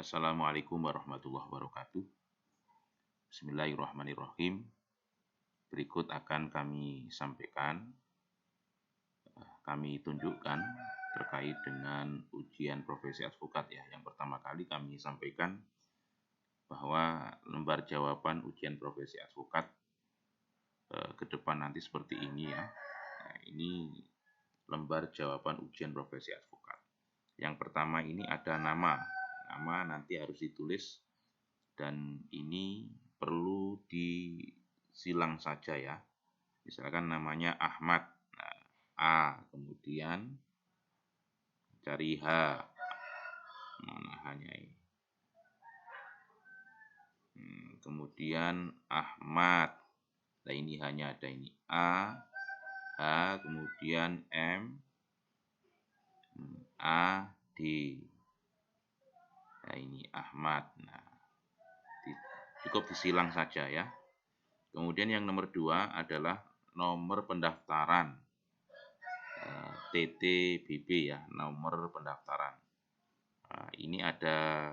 Assalamualaikum warahmatullahi wabarakatuh. Bismillahirrahmanirrahim. Berikut akan kami sampaikan, kami tunjukkan terkait dengan ujian profesi advokat ya. Yang pertama kali kami sampaikan bahwa lembar jawaban ujian profesi advokat ke depan nanti seperti ini ya. Nah, ini lembar jawaban ujian profesi advokat. Yang pertama ini ada nama. Nama nanti harus ditulis dan ini perlu disilang saja ya. Misalkan namanya Ahmad. Nah, A, kemudian cari H. Mana hanya ini. Kemudian Ahmad. Nah, ini hanya ada ini A, H, kemudian M, A, D. Nah, ini Ahmad. Nah, cukup disilang saja ya. Kemudian yang nomor 2 adalah nomor pendaftaran. TTBB ya, nomor pendaftaran. Nah, ini ada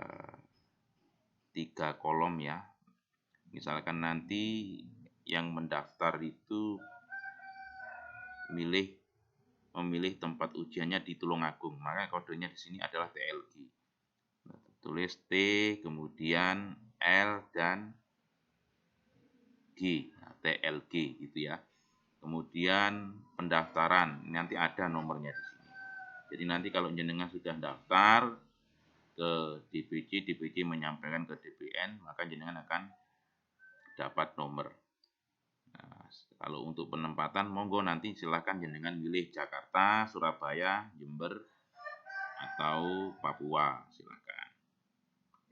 3 kolom ya. Misalkan nanti yang mendaftar itu memilih tempat ujiannya di Tulungagung, maka kodenya di sini adalah TLG. Nah, tulis T, kemudian L dan G, nah, TLG gitu ya. Kemudian pendaftaran, nanti ada nomornya di sini. Jadi nanti kalau jenengan sudah daftar ke DPC menyampaikan ke DPN, maka jenengan akan dapat nomor. Nah, kalau untuk penempatan, monggo nanti silakan jenengan pilih Jakarta, Surabaya, Jember, atau Papua, silakan.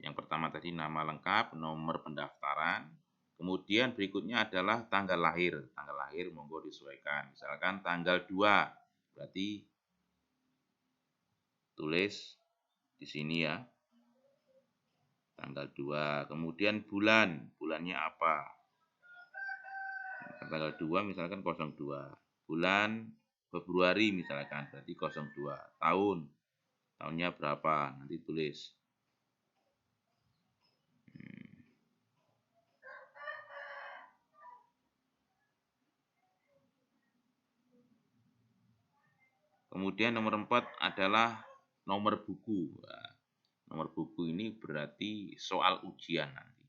Yang pertama tadi nama lengkap, nomor pendaftaran. Kemudian berikutnya adalah tanggal lahir. Tanggal lahir monggo disesuaikan. Misalkan tanggal 2, berarti tulis di sini ya. Tanggal 2. Kemudian bulannya apa? Tanggal 2 misalkan 02. Bulan Februari misalkan, berarti 02. Tahunnya berapa? Nanti tulis. Kemudian nomor 4 adalah nomor buku. Nah, nomor buku ini berarti soal ujian nanti.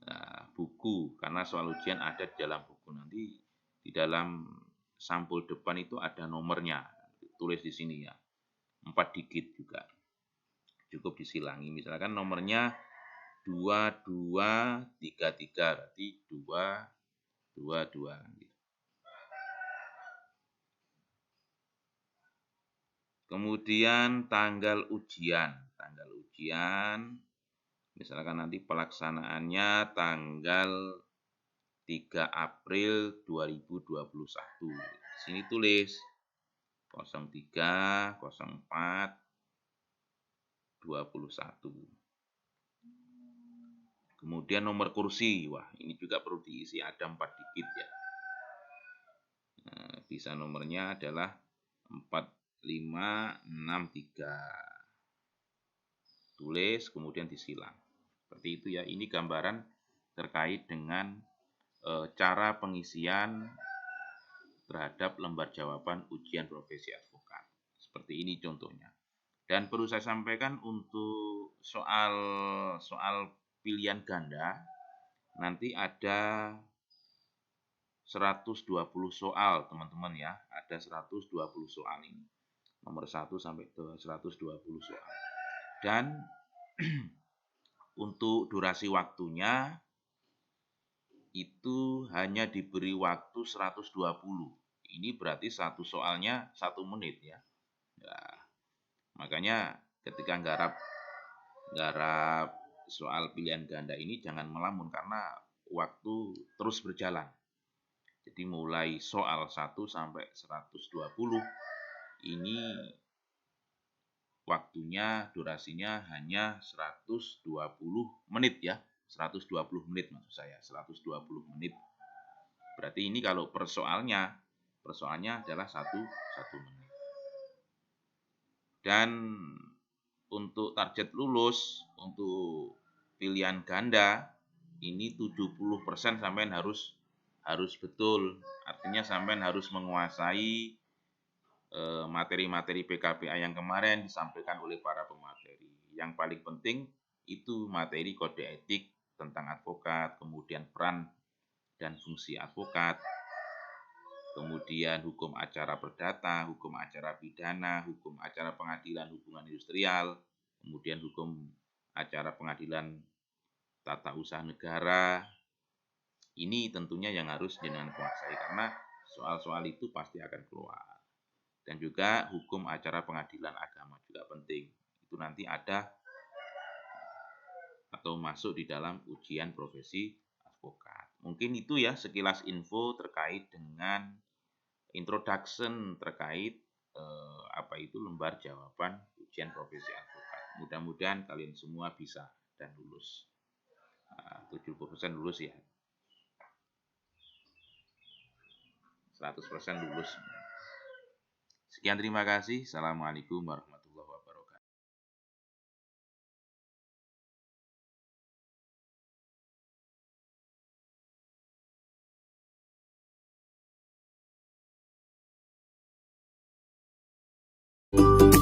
Nah, buku, karena soal ujian ada di dalam buku. Nanti di dalam sampul depan itu ada nomornya. Tulis di sini ya. 4 digit juga. Cukup disilangi. Misalkan nomornya 2233, berarti 222. Kemudian tanggal ujian. Tanggal ujian, misalkan nanti pelaksanaannya tanggal 3 April 2021. Di sini tulis 03, 04, 21. Kemudian nomor kursi. Wah, ini juga perlu diisi, ada 4 digit ya. Nah, bisa nomornya adalah 4563. Tulis kemudian disilang. Seperti itu ya. Ini gambaran terkait dengan cara pengisian terhadap lembar jawaban ujian profesi advokat. Seperti ini contohnya. Dan perlu saya sampaikan untuk soal pilihan ganda nanti ada 120 soal teman-teman ya. Ada 120 soal ini. Nomor 1 sampai ke 120 soal. Dan untuk durasi waktunya itu hanya diberi waktu 120. Ini berarti satu soalnya 1 menit ya. Nah, makanya ketika nggarap soal pilihan ganda ini jangan melamun karena waktu terus berjalan. Jadi mulai soal 1 sampai 120 ini waktunya, durasinya hanya 120 menit ya. 120 menit maksud saya, 120 menit. Berarti ini kalau persoalnya adalah 1 menit. Dan untuk target lulus untuk pilihan ganda ini 70% sampean harus betul. Artinya sampean harus menguasai materi-materi PKPA yang kemarin disampaikan oleh para pemateri. Yang paling penting itu materi kode etik tentang advokat, kemudian peran dan fungsi advokat, kemudian hukum acara perdata, hukum acara pidana, hukum acara pengadilan hubungan industrial, kemudian hukum acara pengadilan tata usaha negara. Ini tentunya yang harus jenengan kuasai karena soal-soal itu pasti akan keluar. Dan juga hukum acara pengadilan agama juga penting. Itu nanti ada atau masuk di dalam ujian profesi advokat. Mungkin itu ya sekilas info terkait dengan introduction terkait apa itu lembar jawaban ujian profesi advokat. Mudah-mudahan kalian semua bisa dan lulus. 70% lulus ya. 100% lulus. Sekian, terima kasih. Assalamualaikum warahmatullahi wabarakatuh.